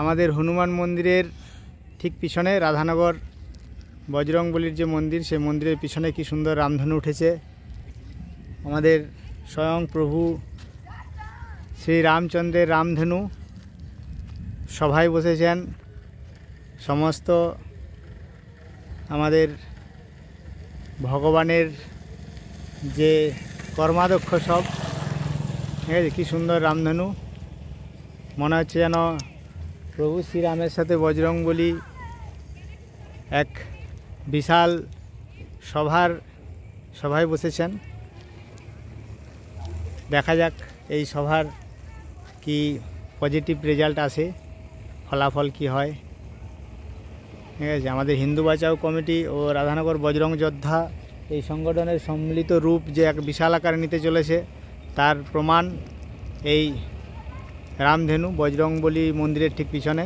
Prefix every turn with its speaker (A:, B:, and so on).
A: আমাদের হনুমান মন্দিরের ঠিক পিছনে রাধানগর বজরংবলীর যে মন্দির, সেই মন্দিরের পিছনে কি সুন্দর রামধনু উঠেছে। আমাদের স্বয়ং প্রভু শ্রী রামচন্দ্রের রামধনু সভায় বসেছেন। সমস্ত আমাদের ভগবানের যে কর্মাধ্যক্ষ সব, ঠিক আছে, কী সুন্দর রামধনু। মনে হচ্ছে যেন প্রভু শ্রীরামের সাথে বজরংবলী এক বিশাল সভায় বসেছেন। দেখা যাক এই সভার কি পজিটিভ রেজাল্ট আসে, ফলাফল কি হয়। ঠিক আছে, আমাদের হিন্দু বাঁচাও কমিটি ও রাধানগর বজরং যোদ্ধা এই সংগঠনের সম্মিলিত রূপ যে এক বিশাল আকার নিতে চলেছে, তার প্রমাণ এই রামধেনু বজরংবলী মন্দিরের ঠিক পিছনে।